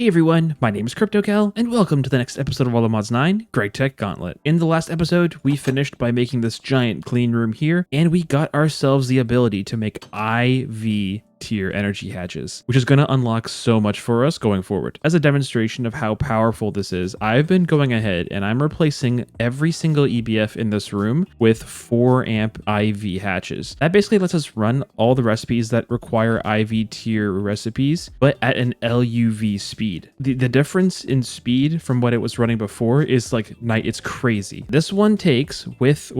Hey everyone, my name is KryptoCal, and welcome to the next episode of Mods 9, GregTech Gauntlet. In the last episode, we finished by making this giant clean room here, and we got ourselves the ability to make IV tier energy hatches, which is going to unlock so much for us going forward. As a demonstration of how powerful this is, I've been going ahead and I'm replacing every single EBF in this room with 4 amp IV hatches. That basically lets us run all the recipes that require IV tier recipes, but at an LUV speed. The difference in speed from what it was running before is like it's crazy. This one takes with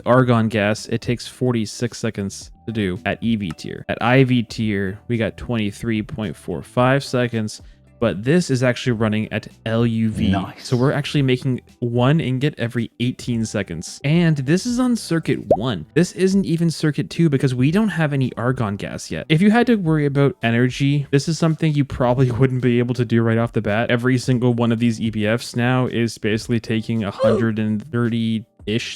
argon gas, it takes 46 seconds to do at EV tier. At IV tier, we got 23.45 seconds, but this is actually running at LUV. Nice. So we're actually making 1 ingot every 18 seconds. And this is on circuit 1. This isn't even circuit 2 because we don't have any argon gas yet. If you had to worry about energy, this is something you probably wouldn't be able to do right off the bat. Every single one of these EBFs now is basically taking 130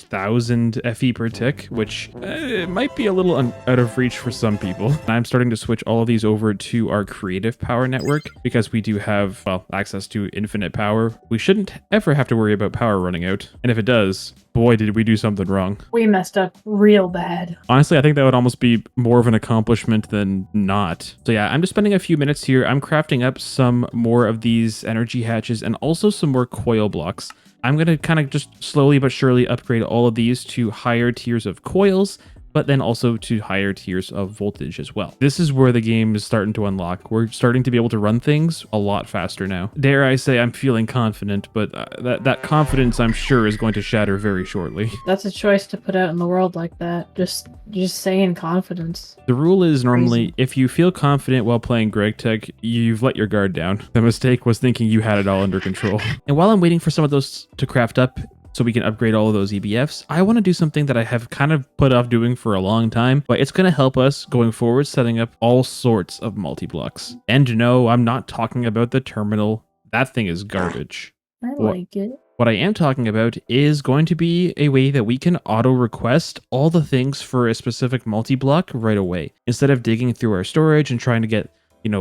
thousand FE per tick, which it might be a little out of reach for some people. I'm starting to switch all of these over to our creative power network because we do have, access to infinite power. We shouldn't ever have to worry about power running out. And if it does, boy, did we do something wrong. We messed up real bad. Honestly, I think that would almost be more of an accomplishment than not. So yeah, I'm just spending a few minutes here. I'm crafting up some more of these energy hatches and also some more coil blocks. I'm going to kind of just slowly but surely upgrade all of these to higher tiers of coils, but then also to higher tiers of voltage as well. This is where the game is starting to unlock. We're starting to be able to run things a lot faster now. Dare I say I'm feeling confident, but that confidence I'm sure is going to shatter very shortly. That's a choice to put out in the world like that. Just saying confidence. The rule is normally if you feel confident while playing GregTech, you've let your guard down. The mistake was thinking you had it all under control. And while I'm waiting for some of those to craft up, so we can upgrade all of those EBFs, I want to do something that I have kind of put off doing for a long time, but it's going to help us going forward setting up all sorts of multi-blocks. And no, I'm not talking about the terminal. That thing is garbage. I like it. What I am talking about is going to be a way that we can auto-request all the things for a specific multi-block right away, instead of digging through our storage and trying to get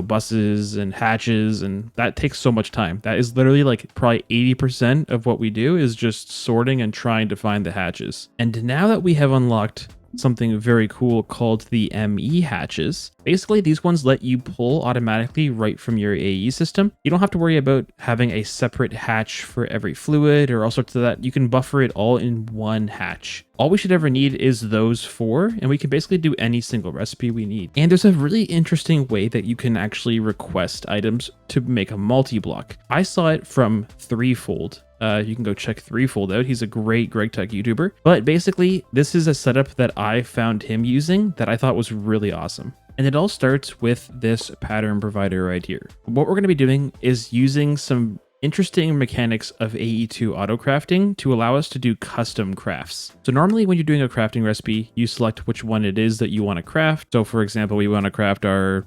buses and hatches, and that takes so much time. That is literally like probably 80% of what we do is just sorting and trying to find the hatches. And now that we have unlocked something very cool called the ME hatches, basically these ones let you pull automatically right from your AE system. You don't have to worry about having a separate hatch for every fluid or all sorts of that. You can buffer it all in one hatch. All we should ever need is those 4, and we can basically do any single recipe we need. And there's a really interesting way that you can actually request items to make a multi-block. I saw it from Threefold. You can go check Threefold out. He's a great GregTech YouTuber. But basically, this is a setup that I found him using that I thought was really awesome. And it all starts with this pattern provider right here. What we're going to be doing is using some interesting mechanics of AE2 auto crafting to allow us to do custom crafts. So normally when you're doing a crafting recipe, you select which one it is that you want to craft. So for example, we want to craft our,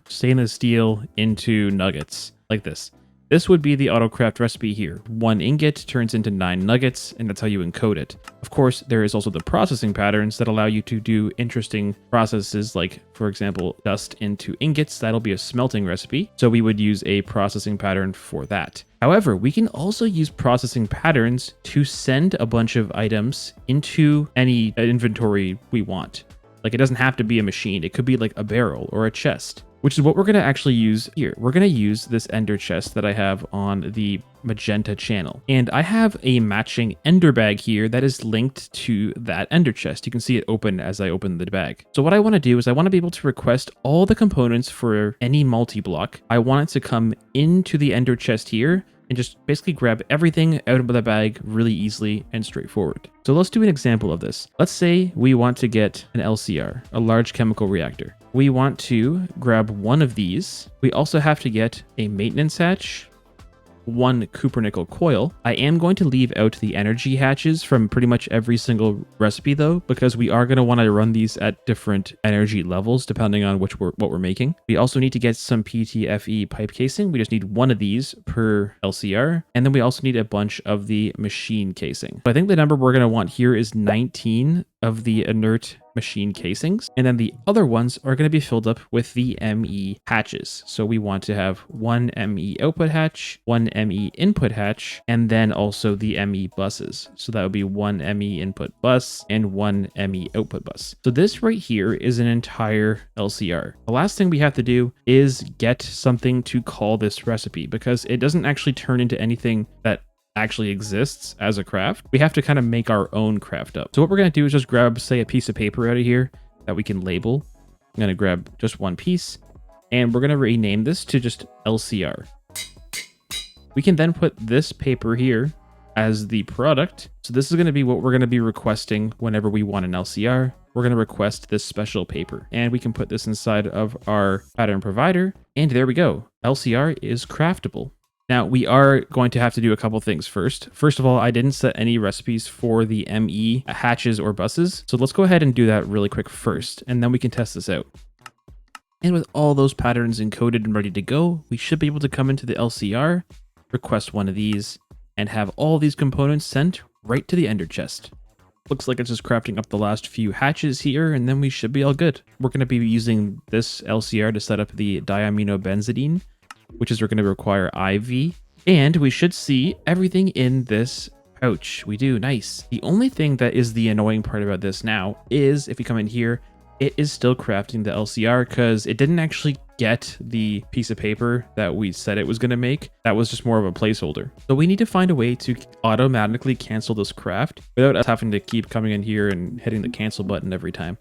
stainless steel into nuggets like this. This would be the autocraft recipe here. 1 ingot turns into 9 nuggets, and that's how you encode it. Of course, there is also the processing patterns that allow you to do interesting processes like, for example, dust into ingots. That'll be a smelting recipe. So we would use a processing pattern for that. However, we can also use processing patterns to send a bunch of items into any inventory we want. Like, it doesn't have to be a machine. It could be like a barrel or a chest, which is what we're going to actually use here. We're going to use this ender chest that I have on the magenta channel. And I have a matching ender bag here that is linked to that ender chest. You can see it open as I open the bag. So what I want to do is I want to be able to request all the components for any multi-block. I want it to come into the ender chest here and just basically grab everything out of the bag really easily and straightforward. So let's do an example of this. Let's say we want to get an LCR, a large chemical reactor. We want to grab one of these. We also have to get a maintenance hatch, 1 cupronickel coil. I am going to leave out the energy hatches from pretty much every single recipe though, because we are going to want to run these at different energy levels depending on what we're making. We also need to get some PTFE pipe casing. We just need 1 of these per LCR. And then we also need a bunch of the machine casing. But I think the number we're going to want here is 19 of the inert machine casings, and then the other ones are going to be filled up with the ME hatches. So we want to have one ME output hatch, one ME input hatch, and then also the ME buses. So that would be one ME input bus and one ME output bus. So this right here is an entire LCR. The last thing we have to do is get something to call this recipe, because it doesn't actually turn into anything that actually exists as a craft. We have to kind of make our own craft up. So what we're going to do is just grab, say, a piece of paper out of here that we can label. I'm going to grab just one piece, and we're going to rename this to just LCR. We can then put this paper here as the product. So this is going to be what we're going to be requesting whenever we want an LCR. We're going to request this special paper, and we can put this inside of our pattern provider. And there we go. LCR is craftable. Now, we are going to have to do a couple things first. First of all, I didn't set any recipes for the ME hatches or buses. So let's go ahead and do that really quick first, and then we can test this out. And with all those patterns encoded and ready to go, we should be able to come into the LCR, request one of these, and have all these components sent right to the ender chest. Looks like it's just crafting up the last few hatches here, and then we should be all good. We're going to be using this LCR to set up the diaminobenzidine, which is going to require IV, and we should see everything in this pouch. We do. Nice. The only thing that is the annoying part about this now is if we come in here, it is still crafting the LCR because it didn't actually get the piece of paper that we said it was going to make. That was just more of a placeholder. So we need to find a way to automatically cancel this craft without us having to keep coming in here and hitting the cancel button every time.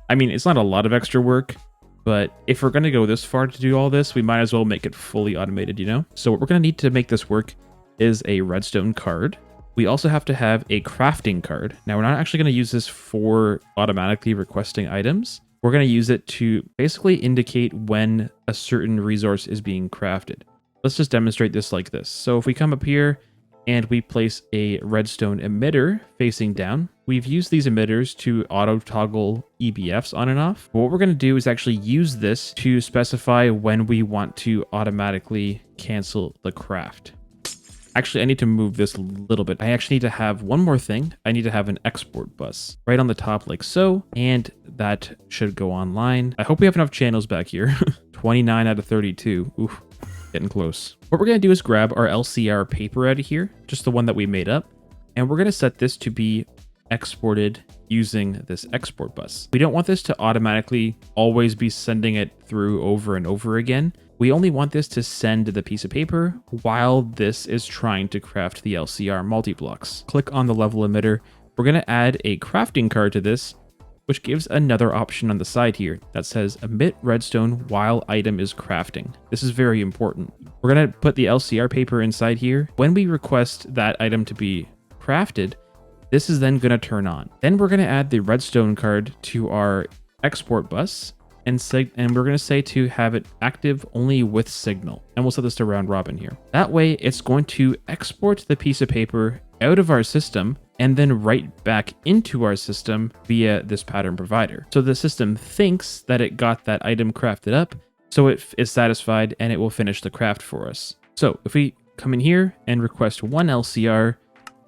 I mean, it's not a lot of extra work, but if we're going to go this far to do all this, we might as well make it fully automated, you know? So what we're going to need to make this work is a redstone card. We also have to have a crafting card. Now, we're not actually going to use this for automatically requesting items. We're going to use it to basically indicate when a certain resource is being crafted. Let's just demonstrate this like this. So if we come up here and we place a redstone emitter facing down, we've used these emitters to auto toggle EBFs on and off. But what we're going to do is actually use this to specify when we want to automatically cancel the craft. Actually, I need to move this a little bit. I actually need to have one more thing. I need to have an export bus right on the top like so, and that should go online. I hope we have enough channels back here. 29 out of 32. Oof, getting close. What we're going to do is grab our LCR paper out of here, just the one that we made up, and we're going to set this to be exported using this export bus. We don't want this to automatically always be sending it through over and over again. We only want this to send the piece of paper while this is trying to craft the LCR multi-blocks. Click on the level emitter. We're going to add a crafting card to this, which gives another option on the side here that says emit redstone while item is crafting. This is very important. We're going to put the LCR paper inside here. When we request that item to be crafted, this is then going to turn on. Then we're going to add the redstone card to our export bus, and we're going to say to have it active only with signal. And we'll set this to round robin here. That way, it's going to export the piece of paper out of our system and then right back into our system via this pattern provider. So the system thinks that it got that item crafted up, so it is satisfied and it will finish the craft for us. So if we come in here and request one LCR,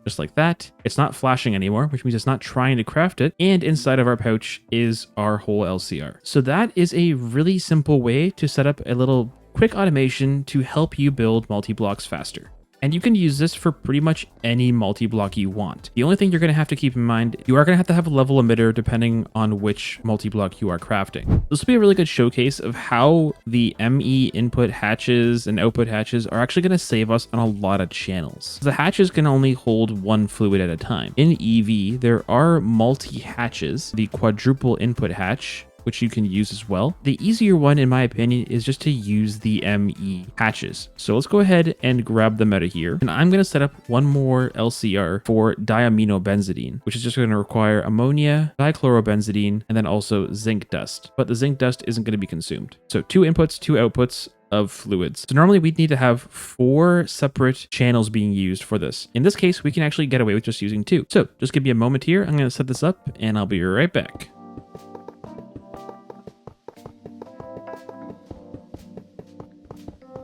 just like that, it's not flashing anymore, which means it's not trying to craft it. And inside of our pouch is our whole LCR. So that is a really simple way to set up a little quick automation to help you build multi-blocks faster. And you can use this for pretty much any multi-block you want. The only thing you're going to have to keep in mind, you are going to have a level emitter depending on which multi-block you are crafting. This will be a really good showcase of how the ME input hatches and output hatches are actually going to save us on a lot of channels. The hatches can only hold one fluid at a time. In EV, there are multi-hatches, the quadruple input hatch, which you can use as well. The easier one, in my opinion, is just to use the ME hatches. So let's go ahead and grab them out of here. And I'm going to set up one more LCR for diaminobenzidine, which is just going to require ammonia, dichlorobenzidine, and then also zinc dust. But the zinc dust isn't going to be consumed. So 2 inputs, 2 outputs of fluids. So normally we'd need to have 4 separate channels being used for this. In this case, we can actually get away with just using 2. So just give me a moment here. I'm going to set this up and I'll be right back.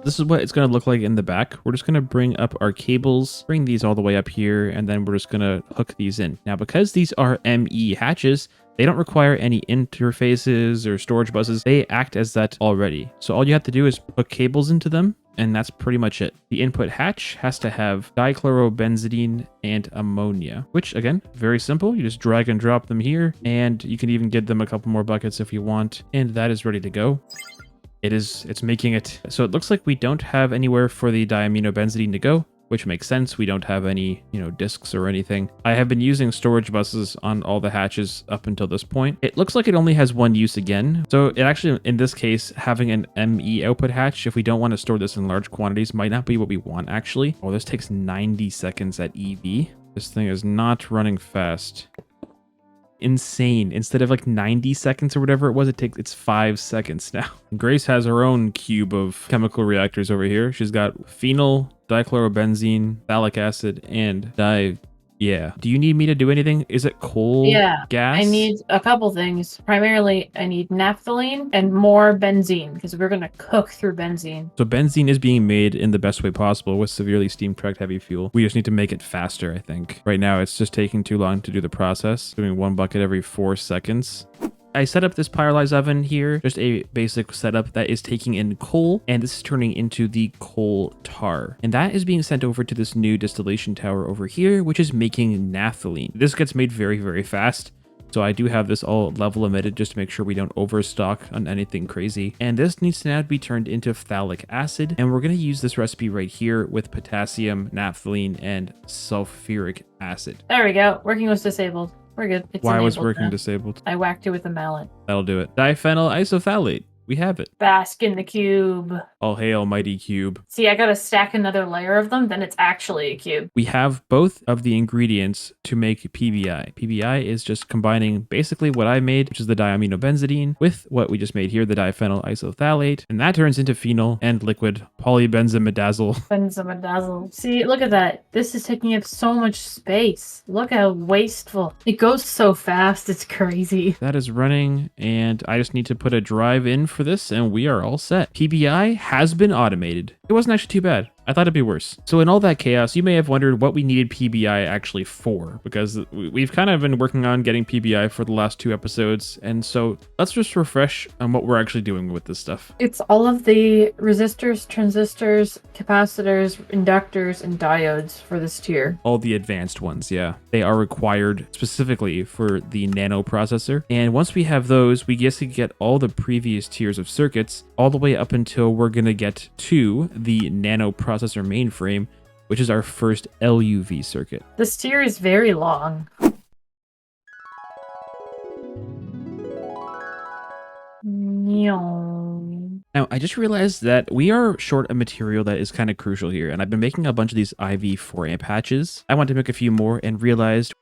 This is what it's going to look like in the back. We're just going to bring up our cables, bring these all the way up here, and then we're just going to hook these in. Now, because these are ME hatches, they don't require any interfaces or storage buses. They act as that already. So all you have to do is hook cables into them, and that's pretty much it. The input hatch has to have dichlorobenzidine and ammonia, which again, very simple. You just drag and drop them here, and you can even get them a couple more buckets if you want, and that is ready to go. It's making it. So it looks like we don't have anywhere for the diaminobenzidine to go, which makes sense. We don't have any, discs or anything. I have been using storage buses on all the hatches up until this point. It looks like it only has one use again. So it actually, in this case, having an ME output hatch, if we don't want to store this in large quantities, might not be what we want actually. Oh, this takes 90 seconds at EV. This thing is not running fast. Insane. Instead of like 90 seconds or whatever it was, it's 5 seconds now. Grace has her own cube of chemical reactors over here. She's got phenol, dichlorobenzene, phthalic acid, and yeah. Do you need me to do anything? Is it coal? Yeah. Gas? I need a couple things. Primarily, I need naphthalene and more benzene because we're going to cook through benzene. So benzene is being made in the best way possible with severely steam-cracked heavy fuel. We just need to make it faster, I think. Right now, it's just taking too long to do the process. Doing one bucket every 4 seconds. I set up this pyrolyzed oven here, just a basic setup that is taking in coal, and this is turning into the coal tar. And that is being sent over to this new distillation tower over here, which is making naphthalene. This gets made very, very fast. So I do have this all level emitted just to make sure we don't overstock on anything crazy. And this needs to now be turned into phthalic acid. And we're going to use this recipe right here with potassium, naphthalene, and sulfuric acid. There we go. Working was disabled. We're good. It's Why was enabled working now. disabled? I whacked it with a mallet. That'll do it. Diphenyl isophthalate. We have it. Bask in the cube. All hail, mighty cube. See, I gotta stack another layer of them, then it's actually a cube. We have both of the ingredients to make PBI. PBI is just combining basically what I made, which is the diaminobenzidine, with what we just made here, the diphenyl isophthalate, and that turns into phenol and liquid polybenzimidazole. Benzimidazole. See, look at that. This is taking up so much space. Look how wasteful. It goes so fast, it's crazy. That is running, and I just need to put a drive in for this, and we are all set. PBI has been automated. It wasn't actually too bad. I thought it'd be worse. So in all that chaos, you may have wondered what we needed PBI actually for, because we've kind of been working on getting PBI for the last 2 episodes. And so let's just refresh on what we're actually doing with this stuff. It's all of the resistors, transistors, capacitors, inductors, and diodes for this tier. All the advanced ones, yeah. They are required specifically for the nano processor. And once we have those, we get to get all the previous tiers of circuits all the way up until we're going to get to the nano processor mainframe, which is our first LUV circuit. This tier is very long. Now, I just realized that we are short a material that is kind of crucial here, and I've been making a bunch of these IV 4-amp hatches. I wanted to make a few more and realized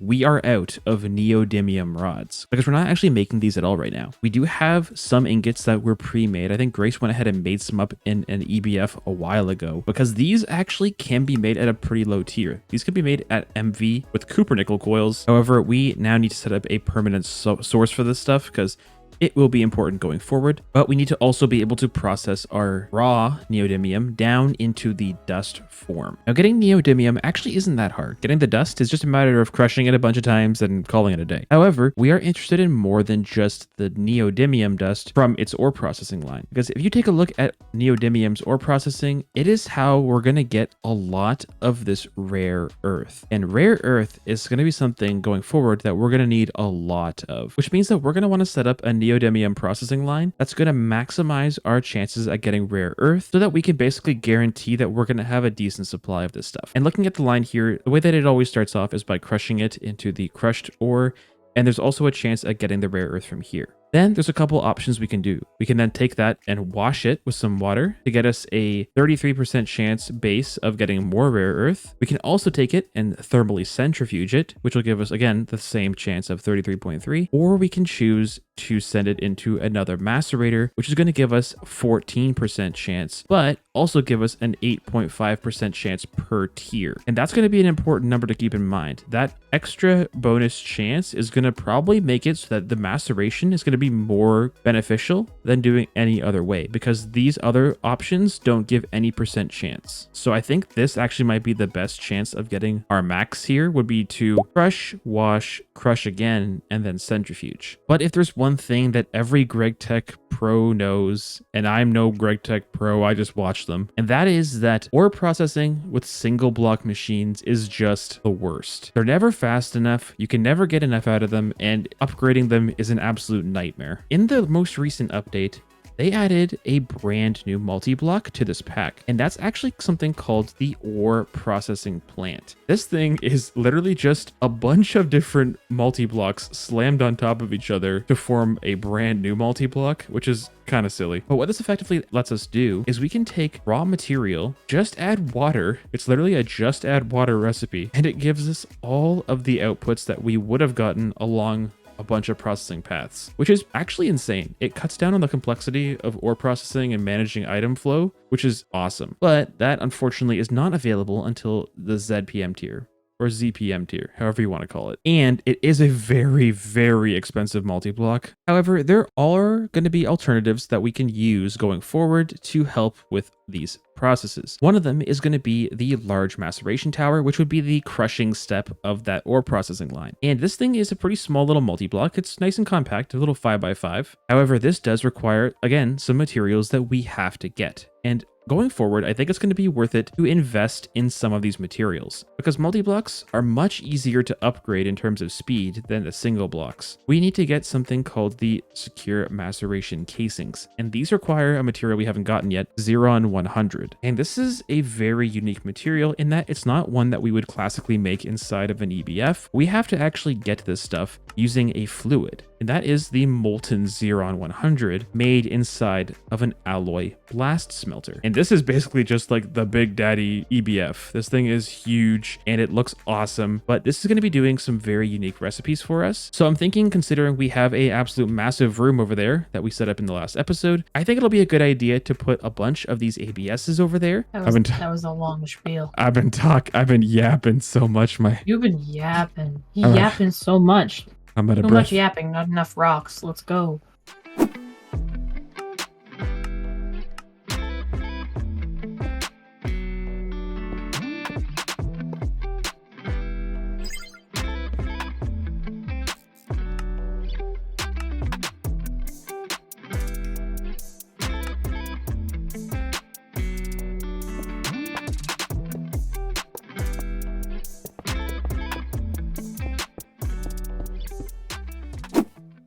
we are out of neodymium rods because we're not actually making these at all right now. We do have some ingots that were pre-made. I think Grace went ahead and made some up in an EBF a while ago because these actually can be made at a pretty low tier. These could be made at MV with Cupronickel coils. However, we now need to set up a permanent source for this stuff because it will be important going forward, but we need to also be able to process our raw neodymium down into the dust form. Now, getting neodymium actually isn't that hard. Getting the dust is just a matter of crushing it a bunch of times and calling it a day. However, we are interested in more than just the neodymium dust from its ore processing line, because if you take a look at neodymium's ore processing, it is how we're going to get a lot of this rare earth. And rare earth is going to be something going forward that we're going to need a lot of, which means that we're going to want to set up a neodymium processing line that's going to maximize our chances at getting rare earth so that we can basically guarantee that we're going to have a decent supply of this stuff. And looking at the line here, the way that it always starts off is by crushing it into the crushed ore, and there's also a chance at getting the rare earth from here. Then there's a couple options we can do. We can then take that and wash it with some water to get us a 33% chance base of getting more rare earth. We can also take it and thermally centrifuge it, which will give us, again, the same chance of 33.3. Or we can choose to send it into another macerator, which is going to give us 14% chance, but also give us an 8.5% chance per tier. And that's going to be an important number to keep in mind. That extra bonus chance is going to probably make it so that the maceration is going to be more beneficial than doing any other way, because these other options don't give any percent chance. So I think this actually might be the best chance of getting our max here, would be to crush, wash, crush again, and then centrifuge. But if there's one thing that every GregTech Pro knows, and I'm no GregTech Pro, I just watch them, and that is that ore processing with single block machines is just the worst. They're never fast enough, you can never get enough out of them, and upgrading them is an absolute nightmare. In the most recent update, they added a brand new multi-block to this pack, and that's actually something called the ore processing plant. This thing is literally just a bunch of different multi-blocks slammed on top of each other to form a brand new multi-block, which is kind of silly. But what this effectively lets us do is we can take raw material, just add water. It's literally a just add water recipe, and it gives us all of the outputs that we would have gotten along a bunch of processing paths, which is actually insane. It cuts down on the complexity of ore processing and managing item flow, which is awesome. But that unfortunately is not available until the ZPM tier, or ZPM tier, however you want to call it. And it is a very, very expensive multi-block. However, there are going to be alternatives that we can use going forward to help with these processes. One of them is going to be the large maceration tower, which would be the crushing step of that ore processing line. And this thing is a pretty small little multi-block. It's nice and compact, a little 5x5. However, this does require, again, some materials that we have to get. And going forward, I think it's going to be worth it to invest in some of these materials, because multi-blocks are much easier to upgrade in terms of speed than the single blocks. We need to get something called the secure maceration casings, and these require a material we haven't gotten yet, Xeron 100. And this is a very unique material in that it's not one that we would classically make inside of an EBF. We have to actually get this stuff using a fluid, and that is the molten Xeron 100 made inside of an alloy blast smelter. And this is basically just like the big daddy EBF. This thing is huge and it looks awesome, but this is going to be doing some very unique recipes for us. So I'm thinking, considering we have a absolute massive room over there that we set up in the last episode, I think it'll be a good idea to put a bunch of these ABSs over there. That was a long spiel. I've been yapping so much. You've been yapping. Yapping so much. I'm out of Too breath. much yapping, not enough rocks. Let's go.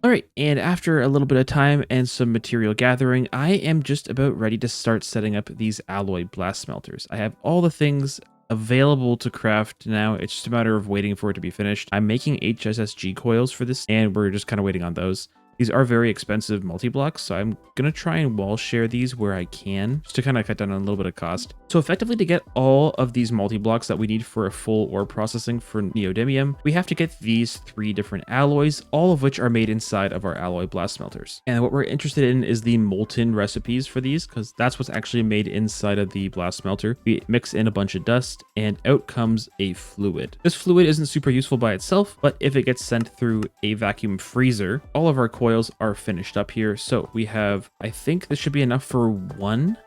All right, and after a little bit of time and some material gathering, I am just about ready to start setting up these alloy blast smelters. I have all the things available to craft now. It's just a matter of waiting for it to be finished. I'm making HSSG coils for this, and we're just kind of waiting on those. These are very expensive multi-blocks, so I'm going to try and wall share these where I can, just to kind of cut down on a little bit of cost. So effectively, to get all of these multi-blocks that we need for a full ore processing for neodymium, we have to get these 3 different alloys, all of which are made inside of our alloy blast smelters. And what we're interested in is the molten recipes for these, because that's what's actually made inside of the blast smelter. We mix in a bunch of dust, and out comes a fluid. This fluid isn't super useful by itself, but if it gets sent through a vacuum freezer, all of our coils are finished up here. So we have, I think this should be enough for 1.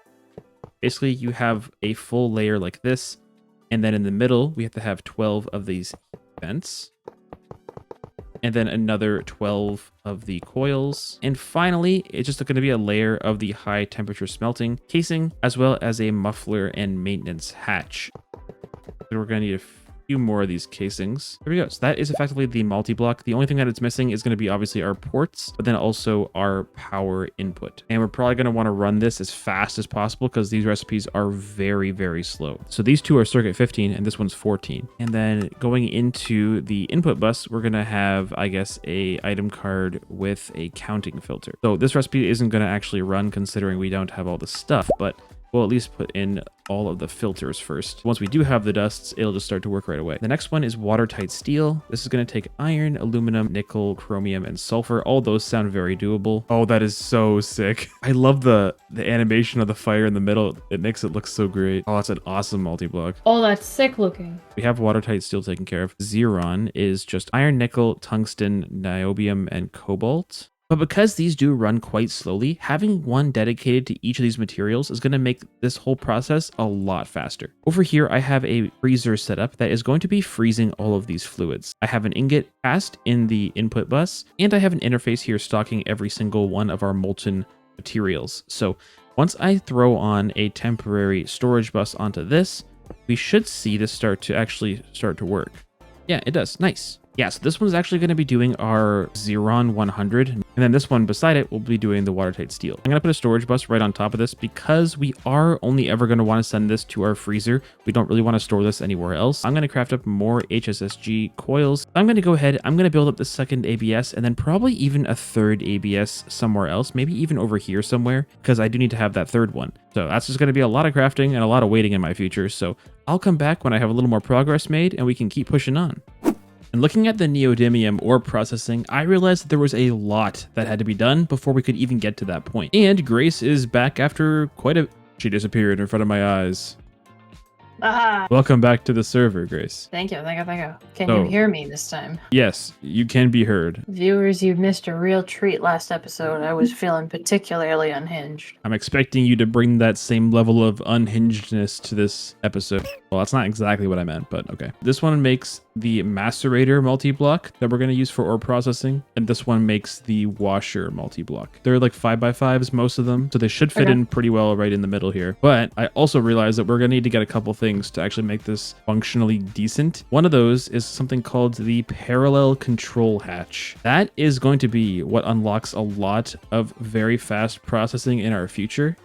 Basically, you have a full layer like this, and then in the middle, we have to have 12 of these vents, and then another 12 of the coils. And finally, it's just going to be a layer of the high temperature smelting casing, as well as a muffler and maintenance hatch. So we're going to need a few more of these casings. There we go. So that is effectively the multi-block. The only thing that it's missing is going to be obviously our ports, but then also our power input. And we're probably going to want to run this as fast as possible because these recipes are very, very slow. So these two are circuit 15 and this one's 14. And then going into the input bus, we're going to have, I guess, a item card with a counting filter. So this recipe isn't going to actually run considering we don't have all the stuff, but we'll at least put in all of the filters first. Once we do have the dusts, it'll just start to work right away. The next one is watertight steel. This is going to take iron, aluminum, nickel, chromium, and sulfur. All those sound very doable. Oh, that is so sick. I love the animation of the fire in the middle. It makes it look so great. Oh, it's an awesome multi-block. Oh, that's sick looking. We have watertight steel taken care of. Xeron is just iron, nickel, tungsten, niobium, and cobalt. But because these do run quite slowly, having one dedicated to each of these materials is going to make this whole process a lot faster. Over here, I have a freezer set up that is going to be freezing all of these fluids. I have an ingot cast in the input bus, and I have an interface here stocking every single one of our molten materials. So once I throw on a temporary storage bus onto this, we should see this start to work. Yeah, it does. Nice. Yeah, so this one's actually going to be doing our Xeron 100, and then this one beside it will be doing the watertight steel. I'm going to put a storage bus right on top of this because we are only ever going to want to send this to our freezer. We don't really want to store this anywhere else. I'm going to craft up more HSSG coils. I'm going to go ahead, I'm going to build up the second ABS and then probably even a third ABS somewhere else, maybe even over here somewhere, because I do need to have that third one. So that's just going to be a lot of crafting and a lot of waiting in my future. So I'll come back when I have a little more progress made and we can keep pushing on. And looking at the neodymium ore processing, I realized that there was a lot that had to be done before we could even get to that point. And Grace is back after she disappeared in front of my eyes. Ah. Welcome back to the server, Grace. Thank you. Can you hear me this time? Yes, you can be heard. Viewers, you missed a real treat last episode. I was feeling particularly unhinged. I'm expecting you to bring that same level of unhingedness to this episode. Well, that's not exactly what I meant, but okay. This one makes the macerator multi-block that we're going to use for ore processing, and this one makes the washer multi-block. They're like 5x5s, most of them, so they should fit in pretty well right in the middle here. But I also realized that we're going to need to get a couple things to actually make this functionally decent. One of those is something called the parallel control hatch. That is going to be what unlocks a lot of very fast processing in our future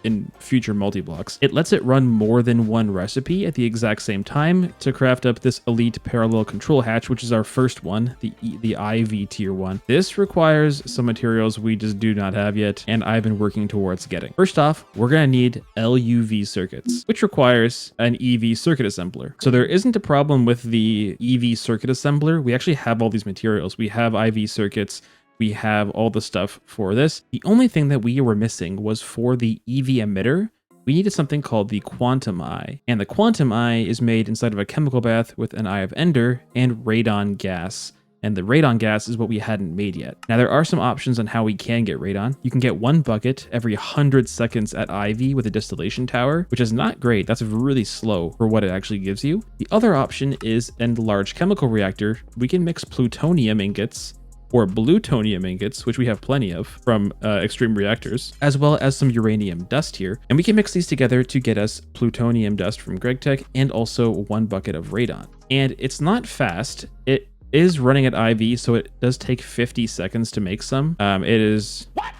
multi-blocks. It lets it run more than one recipe at the exact same time to craft up this elite parallel control hatch, which is our first one, the IV tier one. This requires some materials we just do not have yet, and I've been working towards getting. First off, we're going to need LUV circuits, which requires an EV circuit assembler. So there isn't a problem with the EV circuit assembler. We actually have all these materials. We have IV circuits. We have all the stuff for this. The only thing that we were missing was for the EV emitter. We needed something called the quantum eye, and the quantum eye is made inside of a chemical bath with an eye of ender and radon gas. And the radon gas is what we hadn't made yet. Now there are some options on how we can get radon. You can get 1 bucket every 100 seconds at IV with a distillation tower, which is not great. That's really slow for what it actually gives you. The other option is in the large chemical reactor, we can mix plutonium ingots or plutonium ingots, which we have plenty of from extreme reactors, as well as some uranium dust here. And we can mix these together to get us plutonium dust from GregTech and also 1 bucket of radon. And it's not fast. It is running at IV, so it does take 50 seconds to make some. It is... What?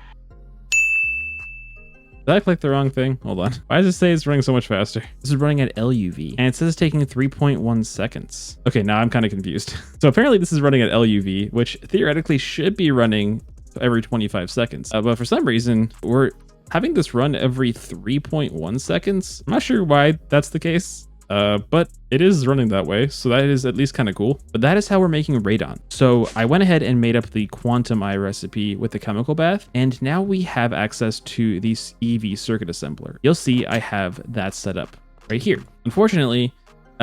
Did I click the wrong thing? Hold on. Why does it say it's running so much faster? This is running at LUV, and it says it's taking 3.1 seconds. Okay, now I'm kind of confused. So apparently this is running at LUV, which theoretically should be running every 25 seconds. But for some reason, we're having this run every 3.1 seconds. I'm not sure why that's the case. But it is running that way, so that is at least kind of cool. But that is how we're making radon. So I went ahead and made up the quantum eye recipe with the chemical bath, and now we have access to the EV circuit assembler. You'll see I have that set up right here. Unfortunately,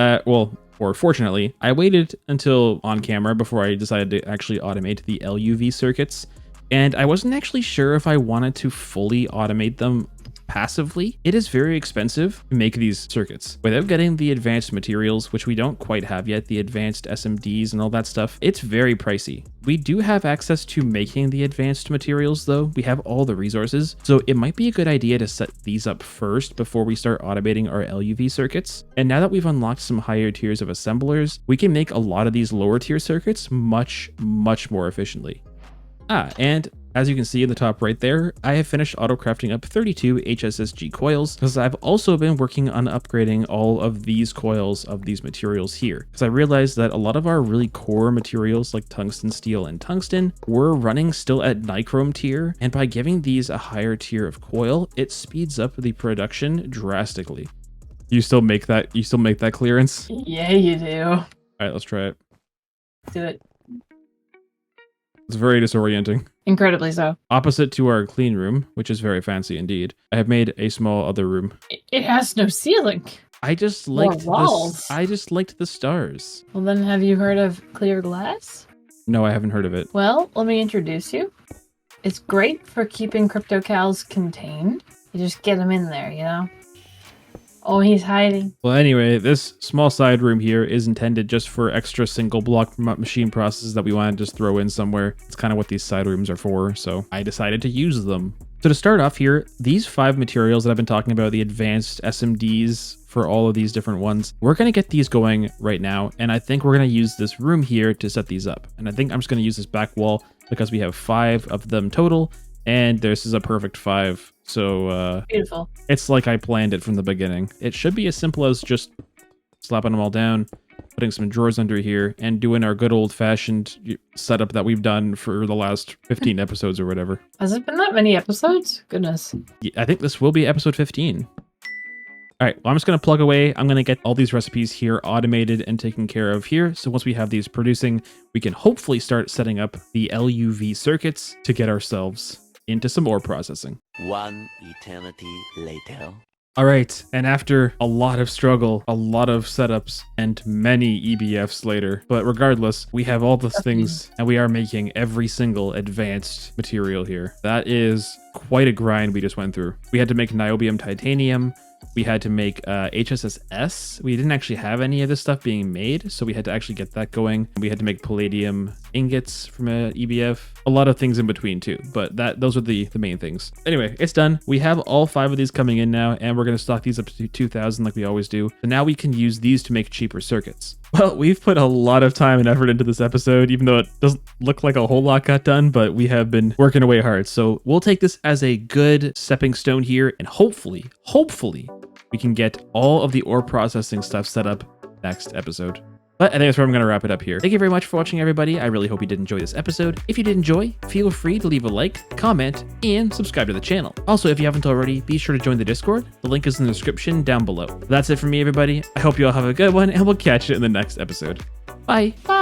fortunately, I waited until on camera before I decided to actually automate the LUV circuits, and I wasn't actually sure if I wanted to fully automate them passively. It is very expensive to make these circuits without getting the advanced materials, which we don't quite have yet, the advanced SMDs and all that stuff. It's very pricey. We do have access to making the advanced materials though. We have all the resources, so it might be a good idea to set these up first before we start automating our LUV circuits. And now that we've unlocked some higher tiers of assemblers, we can make a lot of these lower tier circuits much more efficiently. And as you can see in the top right there, I have finished auto crafting up 32 HSSG coils because I've also been working on upgrading all of these coils of these materials here. Because I realized that a lot of our really core materials like tungsten, steel, and tungsten were running still at nichrome tier. And by giving these a higher tier of coil, it speeds up the production drastically. You still make that clearance? Yeah, you do. All right, let's try it. Do it. It's very disorienting. Incredibly so. Opposite to our clean room, which is very fancy indeed, I have made a small other room. It has no ceiling. I just liked walls. I just liked the stars. Well, then have you heard of clear glass? No, I haven't heard of it. Well, let me introduce you. It's great for keeping CryptoCals contained. You just get them in there, you know? Oh, he's hiding. Well, anyway, this small side room here is intended just for extra single block machine processes that we want to just throw in somewhere. It's kind of what these side rooms are for, so I decided to use them. So to start off here, these 5 materials that I've been talking about, the advanced SMDs for all of these different ones, we're going to get these going right now, and I think we're going to use this room here to set these up. And I think I'm just going to use this back wall because we have 5 of them total, and this is a perfect 5. So Beautiful. It's like I planned it from the beginning. It should be as simple as just slapping them all down, putting some drawers under here, and doing our good old-fashioned setup that we've done for the last 15 episodes or whatever. Has it been that many episodes? Goodness. Yeah, I think this will be episode 15. All right, well, I'm just going to plug away. I'm going to get all these recipes here automated and taken care of here. So once we have these producing, we can hopefully start setting up the LUV circuits to get ourselves into some ore processing. One eternity later. All right, and after a lot of struggle, a lot of setups, and many EBFs later, but regardless, we have all those things, and we are making every single advanced material here. That is quite a grind we just went through. We had to make niobium titanium. We had to make HSSS. We didn't actually have any of this stuff being made, so we had to actually get that going. We had to make palladium ingots from a EBF. A lot of things in between too, but those are the main things. Anyway, it's done. We have all 5 of these coming in now, and we're going to stock these up to 2,000 like we always do. So now we can use these to make cheaper circuits. Well, we've put a lot of time and effort into this episode, even though it doesn't look like a whole lot got done, but we have been working away hard. So we'll take this as a good stepping stone here, and hopefully, we can get all of the ore processing stuff set up next episode. But I think that's where I'm going to wrap it up here. Thank you very much for watching, everybody. I really hope you did enjoy this episode. If you did enjoy, feel free to leave a like, comment, and subscribe to the channel. Also, if you haven't already, be sure to join the Discord. The link is in the description down below. That's it for me, everybody. I hope you all have a good one, and we'll catch you in the next episode. Bye. Bye.